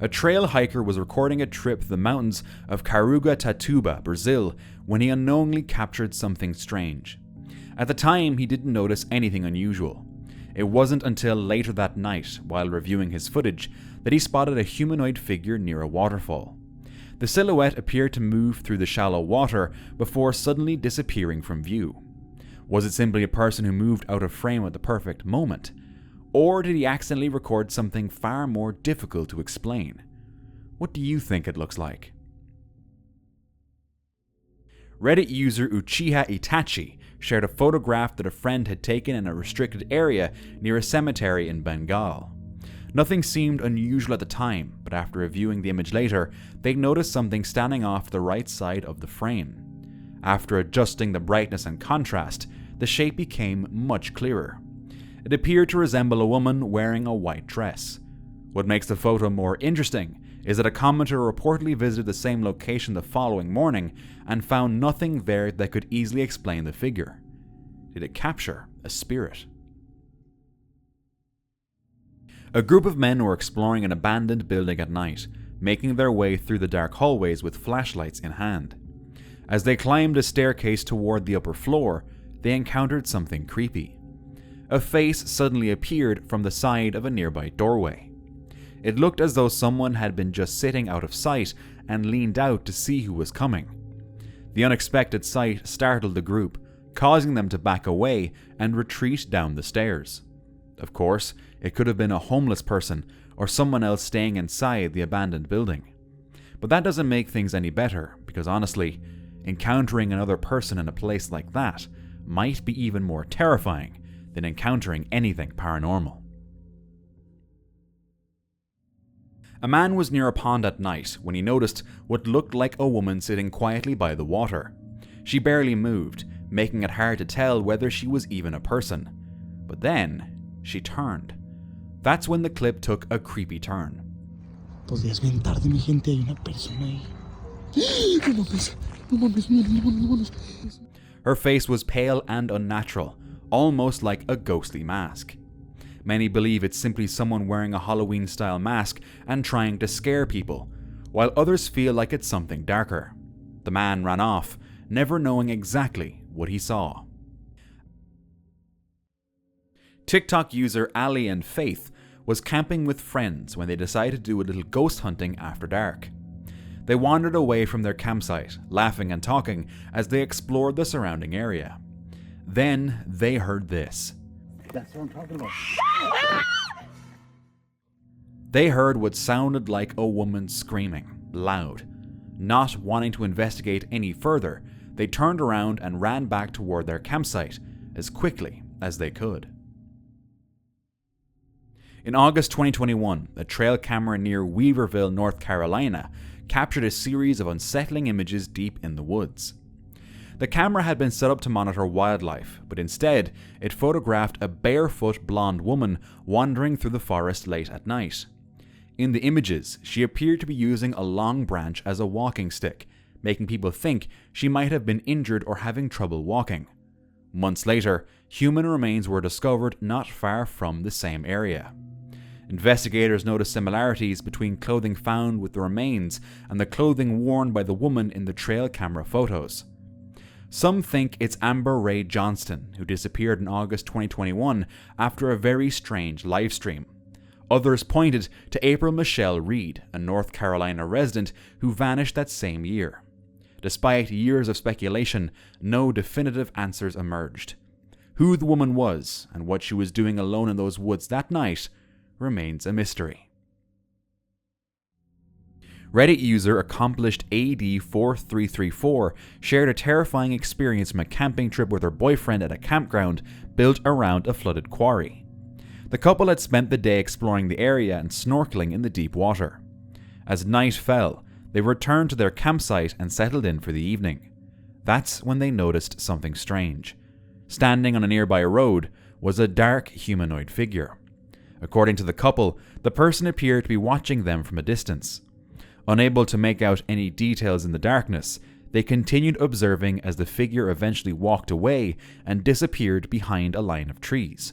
A trail hiker was recording a trip to the mountains of Carugatatuba, Brazil, when he unknowingly captured something strange. At the time, he didn't notice anything unusual. It wasn't until later that night, while reviewing his footage, that he spotted a humanoid figure near a waterfall. The silhouette appeared to move through the shallow water before suddenly disappearing from view. Was it simply a person who moved out of frame at the perfect moment? Or did he accidentally record something far more difficult to explain? What do you think it looks like? Reddit user Uchiha Itachi shared a photograph that a friend had taken in a restricted area near a cemetery in Bengal. Nothing seemed unusual at the time, but after reviewing the image later, they noticed something standing off the right side of the frame. After adjusting the brightness and contrast, the shape became much clearer. It appeared to resemble a woman wearing a white dress. What makes the photo more interesting is that a commenter reportedly visited the same location the following morning and found nothing there that could easily explain the figure. Did it capture a spirit? A group of men were exploring an abandoned building at night, making their way through the dark hallways with flashlights in hand. As they climbed a staircase toward the upper floor, they encountered something creepy. A face suddenly appeared from the side of a nearby doorway. It looked as though someone had been just sitting out of sight and leaned out to see who was coming. The unexpected sight startled the group, causing them to back away and retreat down the stairs. Of course, it could have been a homeless person or someone else staying inside the abandoned building. But that doesn't make things any better, because honestly, encountering another person in a place like that might be even more terrifying than encountering anything paranormal. A man was near a pond at night when he noticed what looked like a woman sitting quietly by the water. She barely moved, making it hard to tell whether she was even a person. But then, she turned. That's when the clip took a creepy turn. Podrías bien tarde, mi gente, hay una persona ahí. No mames, no mames, no mames. Her face was pale and unnatural, almost like a ghostly mask. Many believe it's simply someone wearing a Halloween-style mask and trying to scare people, while others feel like it's something darker. The man ran off, never knowing exactly what he saw. TikTok user Ali and Faith was camping with friends when they decided to do a little ghost hunting after dark. They wandered away from their campsite, laughing and talking as they explored the surrounding area. Then they heard this. That's what I'm talking about. They heard what sounded like a woman screaming, loud. Not wanting to investigate any further, they turned around and ran back toward their campsite as quickly as they could. In August 2021, a trail camera near Weaverville, North Carolina, captured a series of unsettling images deep in the woods. The camera had been set up to monitor wildlife, but instead, it photographed a barefoot blonde woman wandering through the forest late at night. In the images, she appeared to be using a long branch as a walking stick, making people think she might have been injured or having trouble walking. Months later, human remains were discovered not far from the same area. Investigators noticed similarities between clothing found with the remains and the clothing worn by the woman in the trail camera photos. Some think it's Amber Ray Johnston, who disappeared in August 2021 after a very strange livestream. Others pointed to April Michelle Reed, a North Carolina resident who vanished that same year. Despite years of speculation, no definitive answers emerged. Who the woman was and what she was doing alone in those woods that night remains a mystery. Reddit user Accomplished AD4334 shared a terrifying experience from a camping trip with her boyfriend at a campground built around a flooded quarry. The couple had spent the day exploring the area and snorkeling in the deep water. As night fell, they returned to their campsite and settled in for the evening. That's when they noticed something strange. Standing on a nearby road was a dark humanoid figure. According to the couple, the person appeared to be watching them from a distance. Unable to make out any details in the darkness, they continued observing as the figure eventually walked away and disappeared behind a line of trees.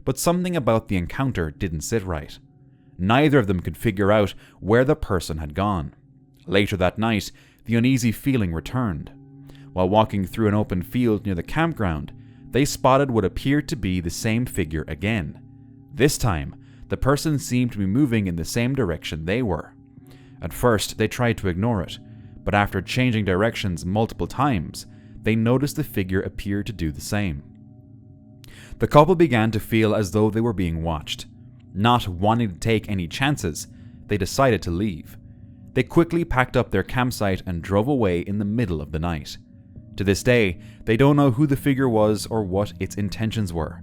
But something about the encounter didn't sit right. Neither of them could figure out where the person had gone. Later that night, the uneasy feeling returned. While walking through an open field near the campground, they spotted what appeared to be the same figure again. This time, the person seemed to be moving in the same direction they were. At first, they tried to ignore it, but after changing directions multiple times, they noticed the figure appeared to do the same. The couple began to feel as though they were being watched. Not wanting to take any chances, they decided to leave. They quickly packed up their campsite and drove away in the middle of the night. To this day, they don't know who the figure was or what its intentions were.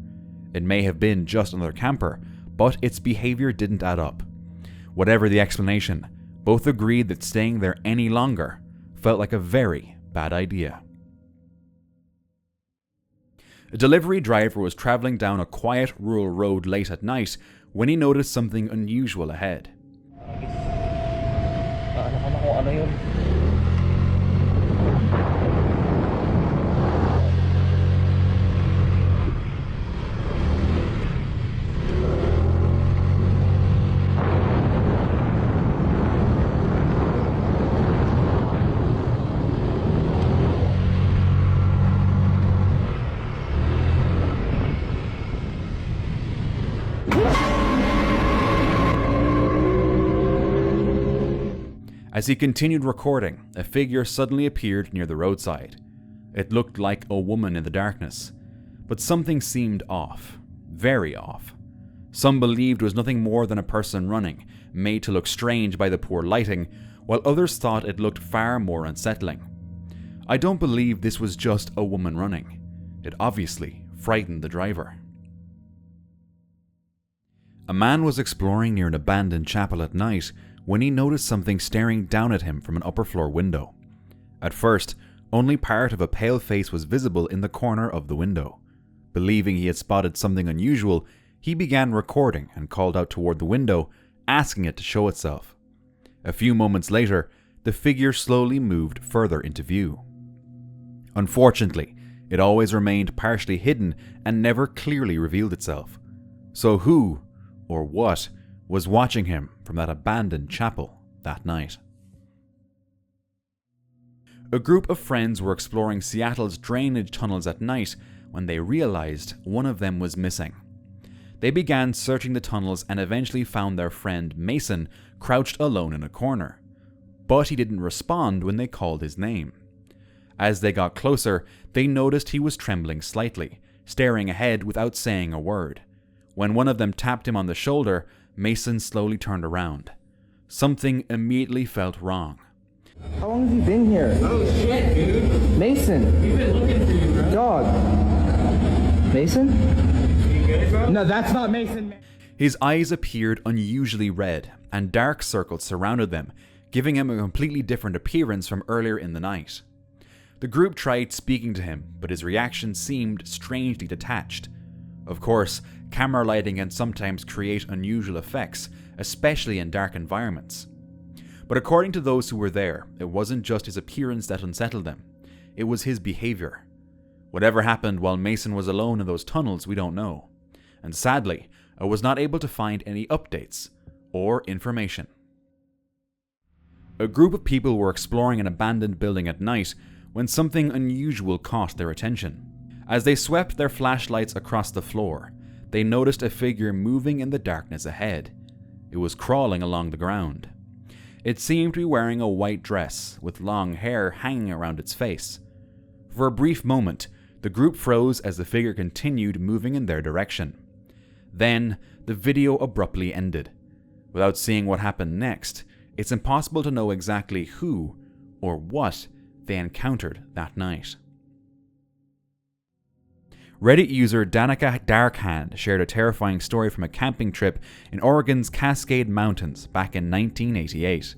It may have been just another camper, but its behavior didn't add up. Whatever the explanation, both agreed that staying there any longer felt like a very bad idea. A delivery driver was traveling down a quiet rural road late at night when he noticed something unusual ahead. As he continued recording, a figure suddenly appeared near the roadside. It looked like a woman in the darkness, but something seemed off, very off. Some believed it was nothing more than a person running, made to look strange by the poor lighting, while others thought it looked far more unsettling. I don't believe this was just a woman running. It obviously frightened the driver. A man was exploring near an abandoned chapel at night when he noticed something staring down at him from an upper floor window. At first, only part of a pale face was visible in the corner of the window. Believing he had spotted something unusual, he began recording and called out toward the window, asking it to show itself. A few moments later, the figure slowly moved further into view. Unfortunately, it always remained partially hidden and never clearly revealed itself. So who, or what, was watching him from that abandoned chapel that night? A group of friends were exploring Seattle's drainage tunnels at night when they realized one of them was missing. They began searching the tunnels and eventually found their friend Mason crouched alone in a corner. But he didn't respond when they called his name. As they got closer, they noticed he was trembling slightly, staring ahead without saying a word. When one of them tapped him on the shoulder, Mason slowly turned around. Something immediately felt wrong. How long has he been here? Oh shit, dude. Mason! We've been looking for you, bro. Dog! Mason? You good, bro? No, that's not Mason. His eyes appeared unusually red, and dark circles surrounded them, giving him a completely different appearance from earlier in the night. The group tried speaking to him, but his reaction seemed strangely detached. Of course, camera lighting can sometimes create unusual effects, especially in dark environments. But according to those who were there, it wasn't just his appearance that unsettled them. It was his behavior. Whatever happened while Mason was alone in those tunnels, we don't know. And sadly, I was not able to find any updates or information. A group of people were exploring an abandoned building at night when something unusual caught their attention. As they swept their flashlights across the floor, they noticed a figure moving in the darkness ahead. It was crawling along the ground. It seemed to be wearing a white dress with long hair hanging around its face. For a brief moment, the group froze as the figure continued moving in their direction. Then, the video abruptly ended. Without seeing what happened next, it's impossible to know exactly who or what they encountered that night. Reddit user Dena Sanichar shared a terrifying story from a camping trip in Oregon's Cascade Mountains back in 1988.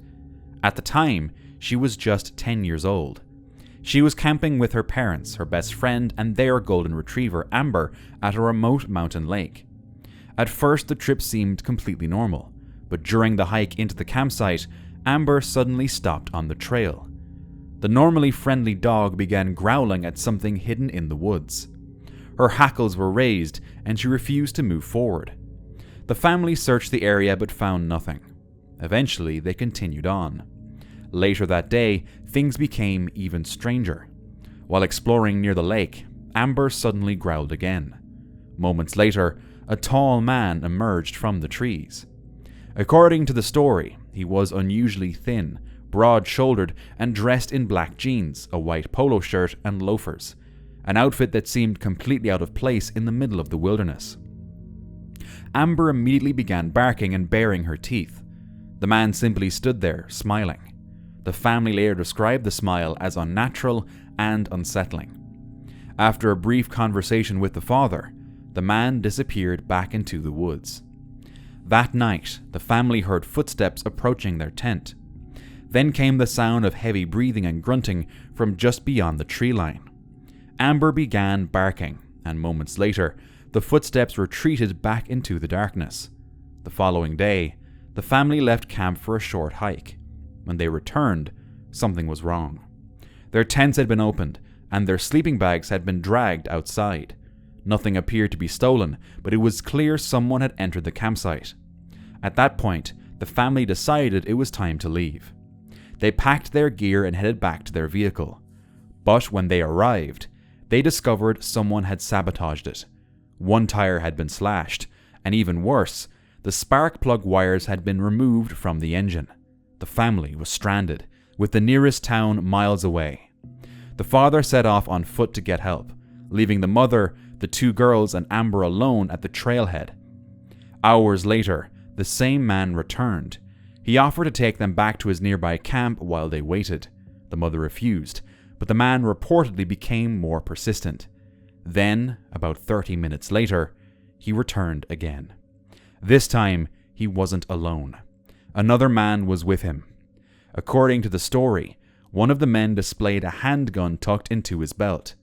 At the time, she was just 10 years old. She was camping with her parents, her best friend, and their golden retriever, Amber, at a remote mountain lake. At first, the trip seemed completely normal, but during the hike into the campsite, Amber suddenly stopped on the trail. The normally friendly dog began growling at something hidden in the woods. Her hackles were raised, and she refused to move forward. The family searched the area but found nothing. Eventually, they continued on. Later that day, things became even stranger. While exploring near the lake, Amber suddenly growled again. Moments later, a tall man emerged from the trees. According to the story, he was unusually thin, broad-shouldered, and dressed in black jeans, a white polo shirt, and loafers, an outfit that seemed completely out of place in the middle of the wilderness. Amber immediately began barking and baring her teeth. The man simply stood there, smiling. The family later described the smile as unnatural and unsettling. After a brief conversation with the father, the man disappeared back into the woods. That night, the family heard footsteps approaching their tent. Then came the sound of heavy breathing and grunting from just beyond the tree line. Amber began barking, and moments later, the footsteps retreated back into the darkness. The following day, the family left camp for a short hike. When they returned, something was wrong. Their tents had been opened, and their sleeping bags had been dragged outside. Nothing appeared to be stolen, but it was clear someone had entered the campsite. At that point, the family decided it was time to leave. They packed their gear and headed back to their vehicle. But when they arrived, they discovered someone had sabotaged it. One tire had been slashed, and even worse, the spark plug wires had been removed from the engine. The family was stranded, with the nearest town miles away. The father set off on foot to get help, leaving the mother, the two girls, and Amber alone at the trailhead. Hours later, the same man returned. He offered to take them back to his nearby camp while they waited. The mother refused, but the man reportedly became more persistent. Then, about 30 minutes later, he returned again. This time, he wasn't alone. Another man was with him. According to the story, one of the men displayed a handgun tucked into his belt.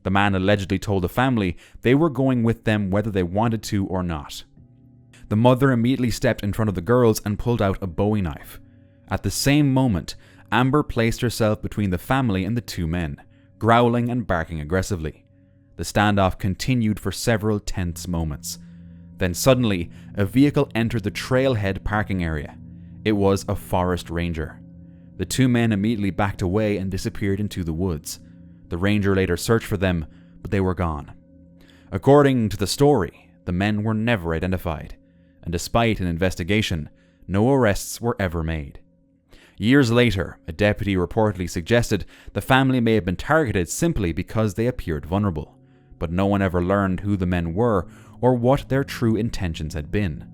The man allegedly told the family they were going with them whether they wanted to or not. The mother immediately stepped in front of the girls and pulled out a Bowie knife. At the same moment, Amber placed herself between the family and the two men, growling and barking aggressively. The standoff continued for several tense moments. Then suddenly, a vehicle entered the trailhead parking area. It was a forest ranger. The two men immediately backed away and disappeared into the woods. The ranger later searched for them, but they were gone. According to the story, the men were never identified, and despite an investigation, no arrests were ever made. Years later, a deputy reportedly suggested the family may have been targeted simply because they appeared vulnerable, but no one ever learned who the men were or what their true intentions had been.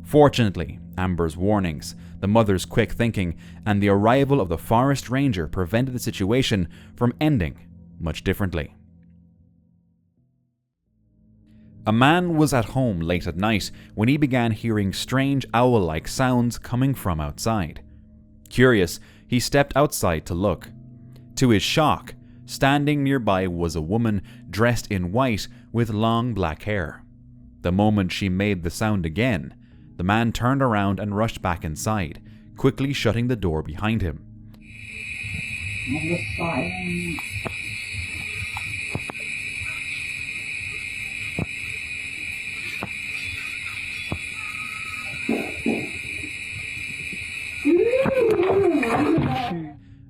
Fortunately, Amber's warnings, the mother's quick thinking, and the arrival of the forest ranger prevented the situation from ending much differently. A man was at home late at night when he began hearing strange owl-like sounds coming from outside. Curious, he stepped outside to look. To his shock, standing nearby was a woman dressed in white with long black hair. The moment she made the sound again, the man turned around and rushed back inside, quickly shutting the door behind him.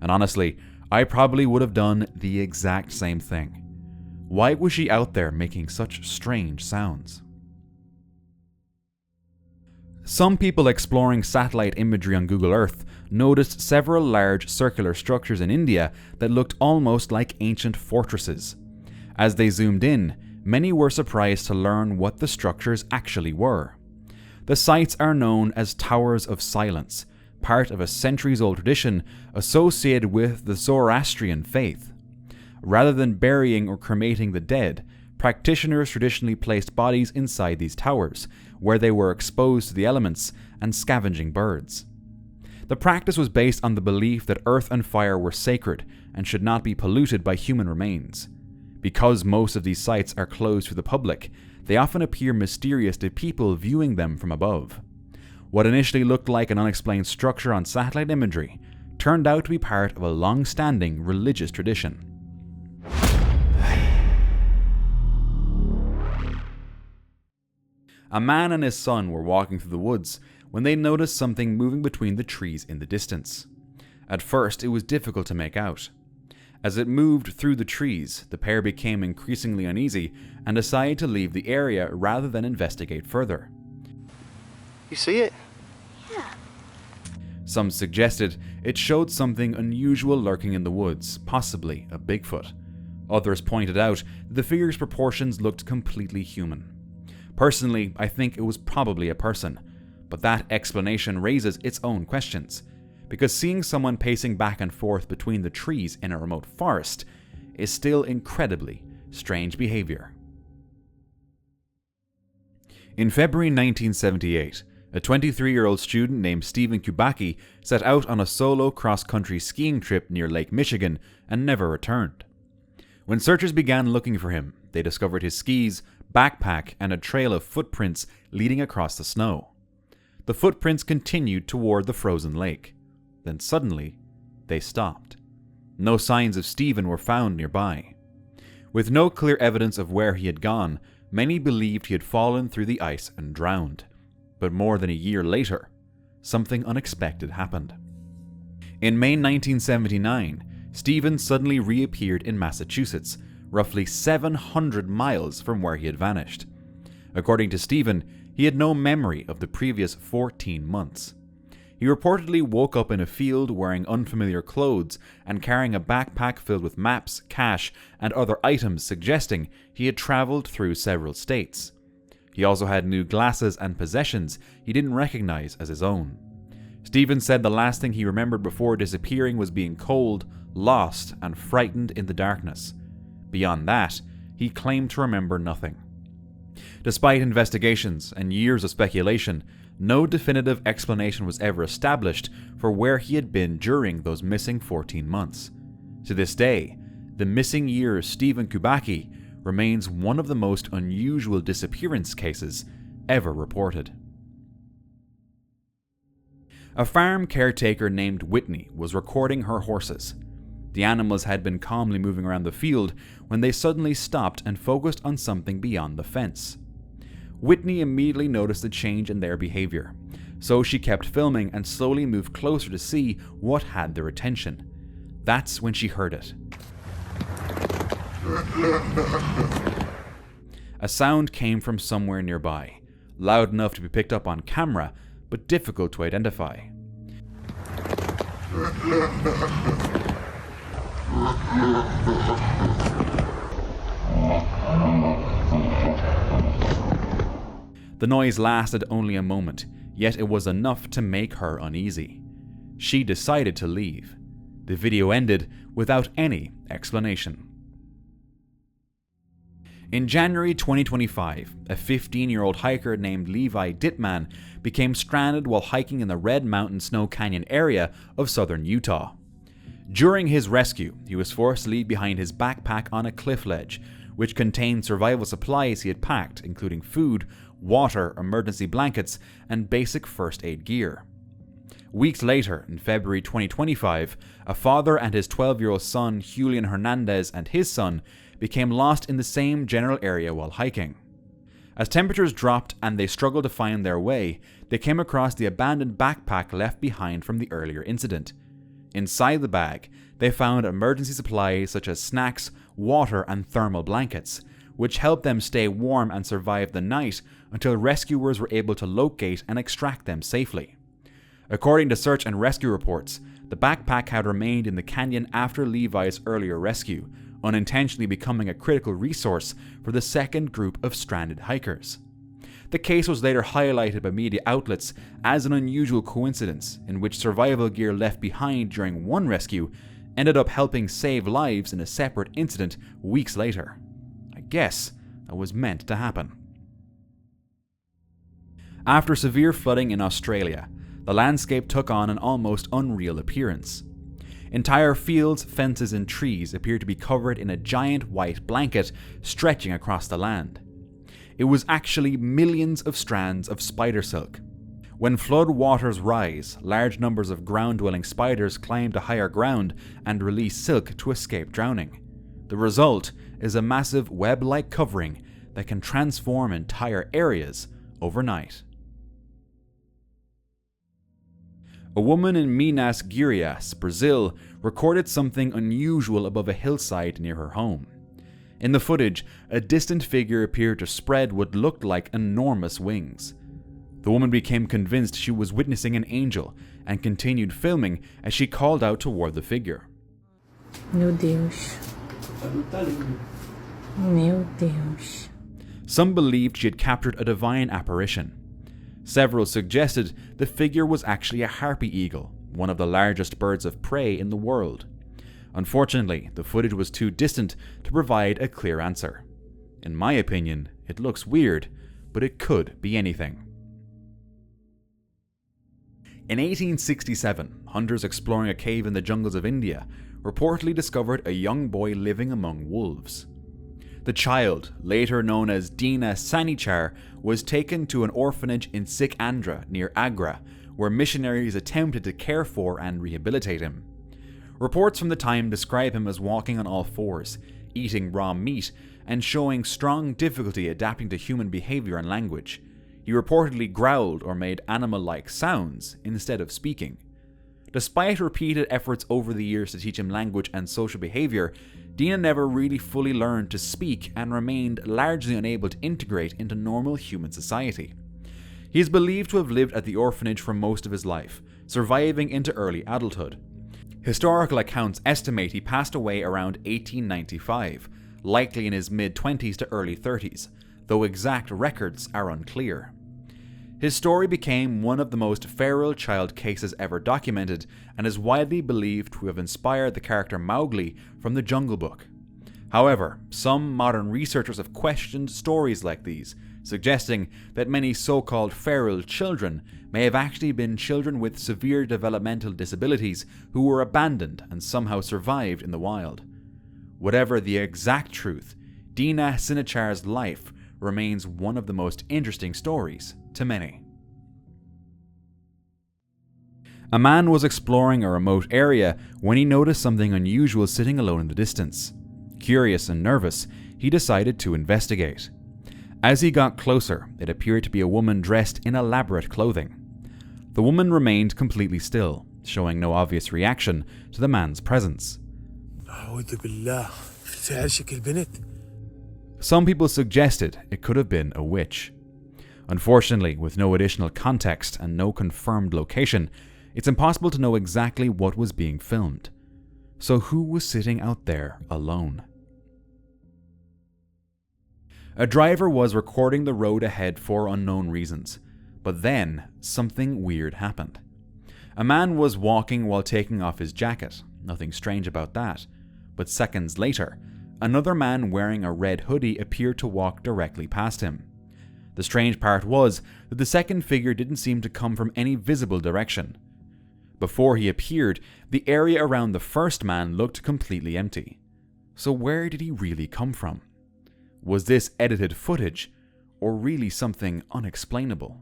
And honestly, I probably would have done the exact same thing. Why was she out there making such strange sounds? Some people exploring satellite imagery on Google Earth noticed several large circular structures in India that looked almost like ancient fortresses. As they zoomed in, many were surprised to learn what the structures actually were. The sites are known as Towers of Silence, part of a centuries-old tradition associated with the Zoroastrian faith. Rather than burying or cremating the dead, practitioners traditionally placed bodies inside these towers, where they were exposed to the elements and scavenging birds. The practice was based on the belief that earth and fire were sacred and should not be polluted by human remains. Because most of these sites are closed to the public, they often appear mysterious to people viewing them from above. What initially looked like an unexplained structure on satellite imagery turned out to be part of a long-standing religious tradition. A man and his son were walking through the woods when they noticed something moving between the trees in the distance. At first, it was difficult to make out. As it moved through the trees, the pair became increasingly uneasy and decided to leave the area rather than investigate further. You see it? Some suggested it showed something unusual lurking in the woods, possibly a Bigfoot. Others pointed out that the figure's proportions looked completely human. Personally, I think it was probably a person, but that explanation raises its own questions, because seeing someone pacing back and forth between the trees in a remote forest is still incredibly strange behavior. In February 1978, a 23-year-old student named Stephen Kubacki set out on a solo cross-country skiing trip near Lake Michigan and never returned. When searchers began looking for him, they discovered his skis, backpack, and a trail of footprints leading across the snow. The footprints continued toward the frozen lake. Then suddenly, they stopped. No signs of Stephen were found nearby. With no clear evidence of where he had gone, many believed he had fallen through the ice and drowned. But more than a year later, something unexpected happened. In May 1979, Stephen suddenly reappeared in Massachusetts, roughly 700 miles from where he had vanished. According to Stephen, he had no memory of the previous 14 months. He reportedly woke up in a field wearing unfamiliar clothes and carrying a backpack filled with maps, cash, and other items, suggesting he had traveled through several states. He also had new glasses and possessions he didn't recognize as his own. Stephen said the last thing he remembered before disappearing was being cold, lost, and frightened in the darkness. Beyond that, he claimed to remember nothing. Despite investigations and years of speculation, no definitive explanation was ever established for where he had been during those missing 14 months. To this day, the missing year Stephen Kubacki remains one of the most unusual disappearance cases ever reported. A farm caretaker named Whitney was recording her horses. The animals had been calmly moving around the field when they suddenly stopped and focused on something beyond the fence. Whitney immediately noticed a change in their behavior, so she kept filming and slowly moved closer to see what had their attention. That's when she heard it. A sound came from somewhere nearby, loud enough to be picked up on camera, but difficult to identify. The noise lasted only a moment, yet it was enough to make her uneasy. She decided to leave. The video ended without any explanation. In January 2025, a 15-year-old hiker named Levi Dittman became stranded while hiking in the Red Mountain Snow Canyon area of southern Utah. During his rescue, he was forced to leave behind his backpack on a cliff ledge, which contained survival supplies he had packed, including food, water, emergency blankets, and basic first aid gear. Weeks later, in February 2025, a father and his 12-year-old son, Julian Hernandez, and his son became lost in the same general area while hiking. As temperatures dropped and they struggled to find their way, they came across the abandoned backpack left behind from the earlier incident. Inside the bag, they found emergency supplies such as snacks, water, and thermal blankets, which helped them stay warm and survive the night until rescuers were able to locate and extract them safely. According to search and rescue reports, the backpack had remained in the canyon after Levi's earlier rescue, unintentionally becoming a critical resource for the second group of stranded hikers. The case was later highlighted by media outlets as an unusual coincidence in which survival gear left behind during one rescue ended up helping save lives in a separate incident weeks later. I guess that was meant to happen. After severe flooding in Australia, the landscape took on an almost unreal appearance. Entire fields, fences, and trees appeared to be covered in a giant white blanket stretching across the land. It was actually millions of strands of spider silk. When flood waters rise, large numbers of ground-dwelling spiders climb to higher ground and release silk to escape drowning. The result is a massive web-like covering that can transform entire areas overnight. A woman in Minas Gerais, Brazil, recorded something unusual above a hillside near her home. In the footage, a distant figure appeared to spread what looked like enormous wings. The woman became convinced she was witnessing an angel and continued filming as she called out toward the figure. Meu Deus. Meu Deus. Some believed she had captured a divine apparition. Several suggested the figure was actually a harpy eagle, one of the largest birds of prey in the world. Unfortunately, the footage was too distant to provide a clear answer. In my opinion, it looks weird, but it could be anything. In 1867, hunters exploring a cave in the jungles of India reportedly discovered a young boy living among wolves. The child, later known as Dena Sanichar, was taken to an orphanage in Sikh Andhra near Agra, where missionaries attempted to care for and rehabilitate him. Reports from the time describe him as walking on all fours, eating raw meat, and showing strong difficulty adapting to human behavior and language. He reportedly growled or made animal-like sounds instead of speaking. Despite repeated efforts over the years to teach him language and social behavior, Dena never really fully learned to speak and remained largely unable to integrate into normal human society. He is believed to have lived at the orphanage for most of his life, surviving into early adulthood. Historical accounts estimate he passed away around 1895, likely in his mid-20s to early 30s, though exact records are unclear. His story became one of the most feral child cases ever documented and is widely believed to have inspired the character Mowgli from the Jungle Book. However, some modern researchers have questioned stories like these, suggesting that many so-called feral children may have actually been children with severe developmental disabilities who were abandoned and somehow survived in the wild. Whatever the exact truth, Dena Sanichar's life remains one of the most interesting stories to many. A man was exploring a remote area when he noticed something unusual sitting alone in the distance. Curious and nervous, he decided to investigate. As he got closer, it appeared to be a woman dressed in elaborate clothing. The woman remained completely still, showing no obvious reaction to the man's presence. Some people suggested it could have been a witch. Unfortunately, with no additional context and no confirmed location, it's impossible to know exactly what was being filmed. So who was sitting out there alone? A driver was recording the road ahead for unknown reasons, but then something weird happened. A man was walking while taking off his jacket, nothing strange about that, but seconds later, another man wearing a red hoodie appeared to walk directly past him. The strange part was that the second figure didn't seem to come from any visible direction. Before he appeared, the area around the first man looked completely empty. So where did he really come from? Was this edited footage, or really something unexplainable?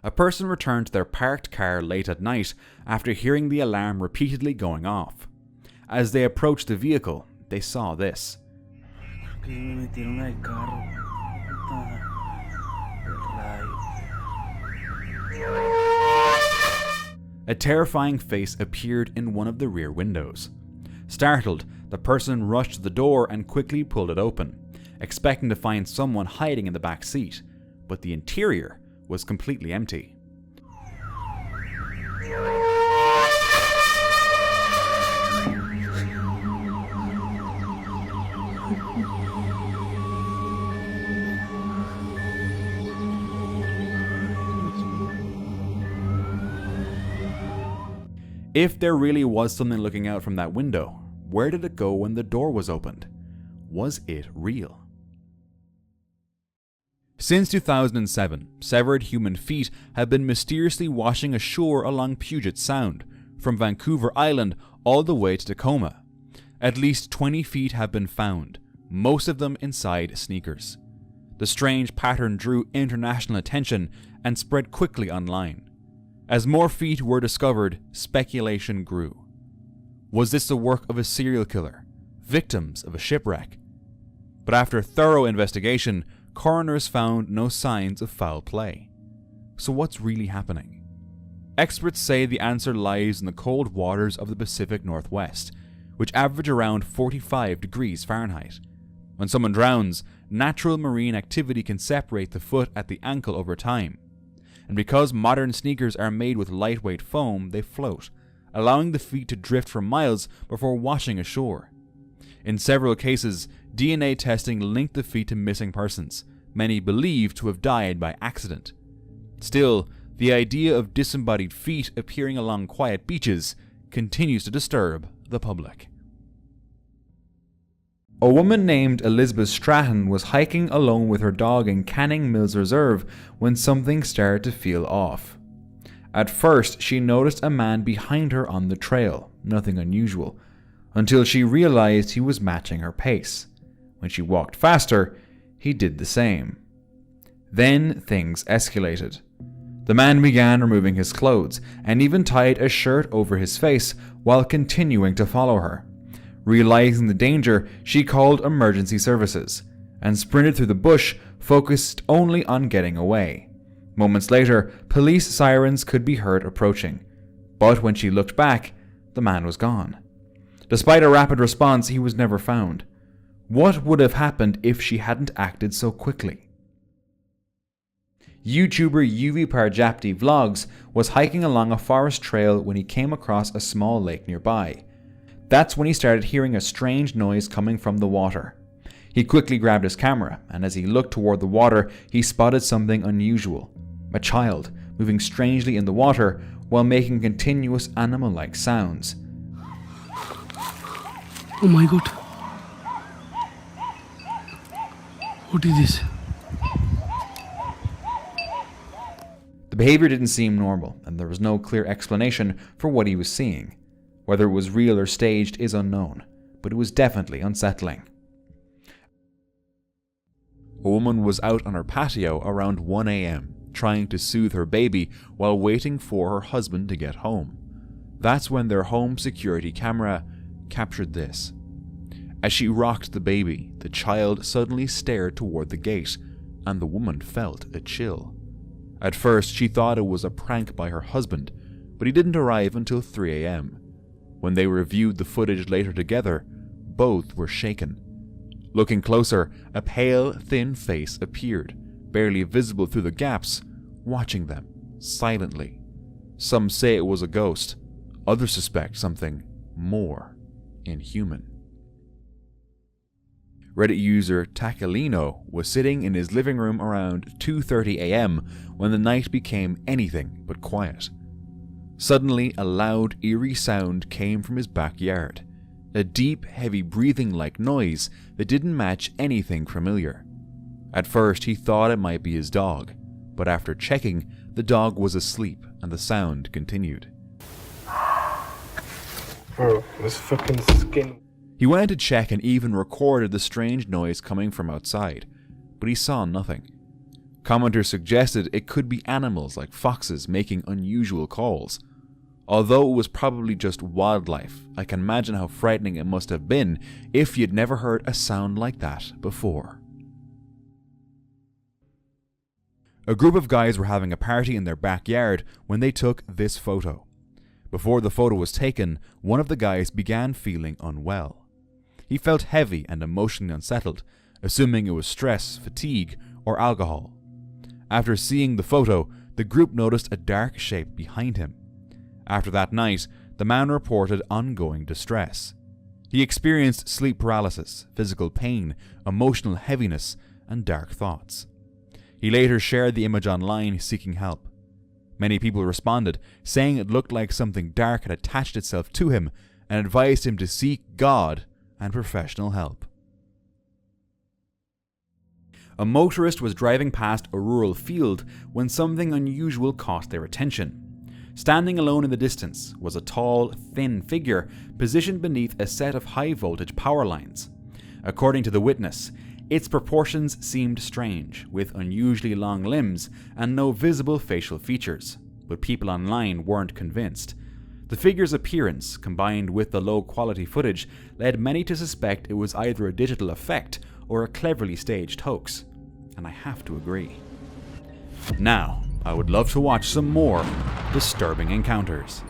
A person returned to their parked car late at night after hearing the alarm repeatedly going off. As they approached the vehicle, they saw this. A terrifying face appeared in one of the rear windows. Startled, the person rushed to the door and quickly pulled it open, expecting to find someone hiding in the back seat, but the interior was completely empty. If there really was something looking out from that window, where did it go when the door was opened? Was it real? Since 2007, severed human feet have been mysteriously washing ashore along Puget Sound, from Vancouver Island all the way to Tacoma. At least 20 feet have been found, most of them inside sneakers. The strange pattern drew international attention and spread quickly online. As more feet were discovered, speculation grew. Was this the work of a serial killer, victims of a shipwreck? But after thorough investigation, coroners found no signs of foul play. So what's really happening? Experts say the answer lies in the cold waters of the Pacific Northwest, which average around 45 degrees Fahrenheit. When someone drowns, natural marine activity can separate the foot at the ankle over time. And because modern sneakers are made with lightweight foam, they float, allowing the feet to drift for miles before washing ashore. In several cases, DNA testing linked the feet to missing persons, many believed to have died by accident. Still, the idea of disembodied feet appearing along quiet beaches continues to disturb the public. A woman named Elizabeth Stratton was hiking alone with her dog in Canning Mills Reserve when something started to feel off. At first, she noticed a man behind her on the trail, nothing unusual, until she realized he was matching her pace. When she walked faster, he did the same. Then things escalated. The man began removing his clothes and even tied a shirt over his face while continuing to follow her. Realizing the danger, she called emergency services and sprinted through the bush, focused only on getting away. Moments later, police sirens could be heard approaching, but when she looked back, the man was gone. Despite a rapid response, he was never found. What would have happened if she hadn't acted so quickly? YouTuber UV Parjapti Vlogs was hiking along a forest trail when he came across a small lake nearby. That's when he started hearing a strange noise coming from the water. He quickly grabbed his camera, and as he looked toward the water, he spotted something unusual. A child, moving strangely in the water while making continuous animal-like sounds. Oh my god. What is this? The behavior didn't seem normal, and there was no clear explanation for what he was seeing. Whether it was real or staged is unknown, but it was definitely unsettling. A woman was out on her patio around 1 a.m. trying to soothe her baby while waiting for her husband to get home. That's when their home security camera captured this. As she rocked the baby, the child suddenly stared toward the gate, and the woman felt a chill. At first, she thought it was a prank by her husband, but he didn't arrive until 3 a.m. When they reviewed the footage later together, both were shaken. Looking closer, a pale, thin face appeared, barely visible through the gaps, watching them silently. Some say it was a ghost, others suspect something more inhuman. Reddit user Takalino was sitting in his living room around 2:30 a.m. when the night became anything but quiet. Suddenly, a loud, eerie sound came from his backyard, a deep, heavy breathing-like noise that didn't match anything familiar. At first, he thought it might be his dog, but after checking, the dog was asleep and the sound continued. Bro, this fucking skin. He went to check and even recorded the strange noise coming from outside, but he saw nothing. Commenters suggested it could be animals like foxes making unusual calls. Although it was probably just wildlife, I can imagine how frightening it must have been if you'd never heard a sound like that before. A group of guys were having a party in their backyard when they took this photo. Before the photo was taken, one of the guys began feeling unwell. He felt heavy and emotionally unsettled, assuming it was stress, fatigue, or alcohol. After seeing the photo, the group noticed a dark shape behind him. After that night, the man reported ongoing distress. He experienced sleep paralysis, physical pain, emotional heaviness, and dark thoughts. He later shared the image online seeking help. Many people responded, saying it looked like something dark had attached itself to him and advised him to seek God and professional help. A motorist was driving past a rural field when something unusual caught their attention. Standing alone in the distance was a tall, thin figure positioned beneath a set of high-voltage power lines. According to the witness, its proportions seemed strange, with unusually long limbs and no visible facial features, but people online weren't convinced. The figure's appearance, combined with the low-quality footage, led many to suspect it was either a digital effect or a cleverly staged hoax. and I have to agree. Now, I would love to watch some more disturbing encounters.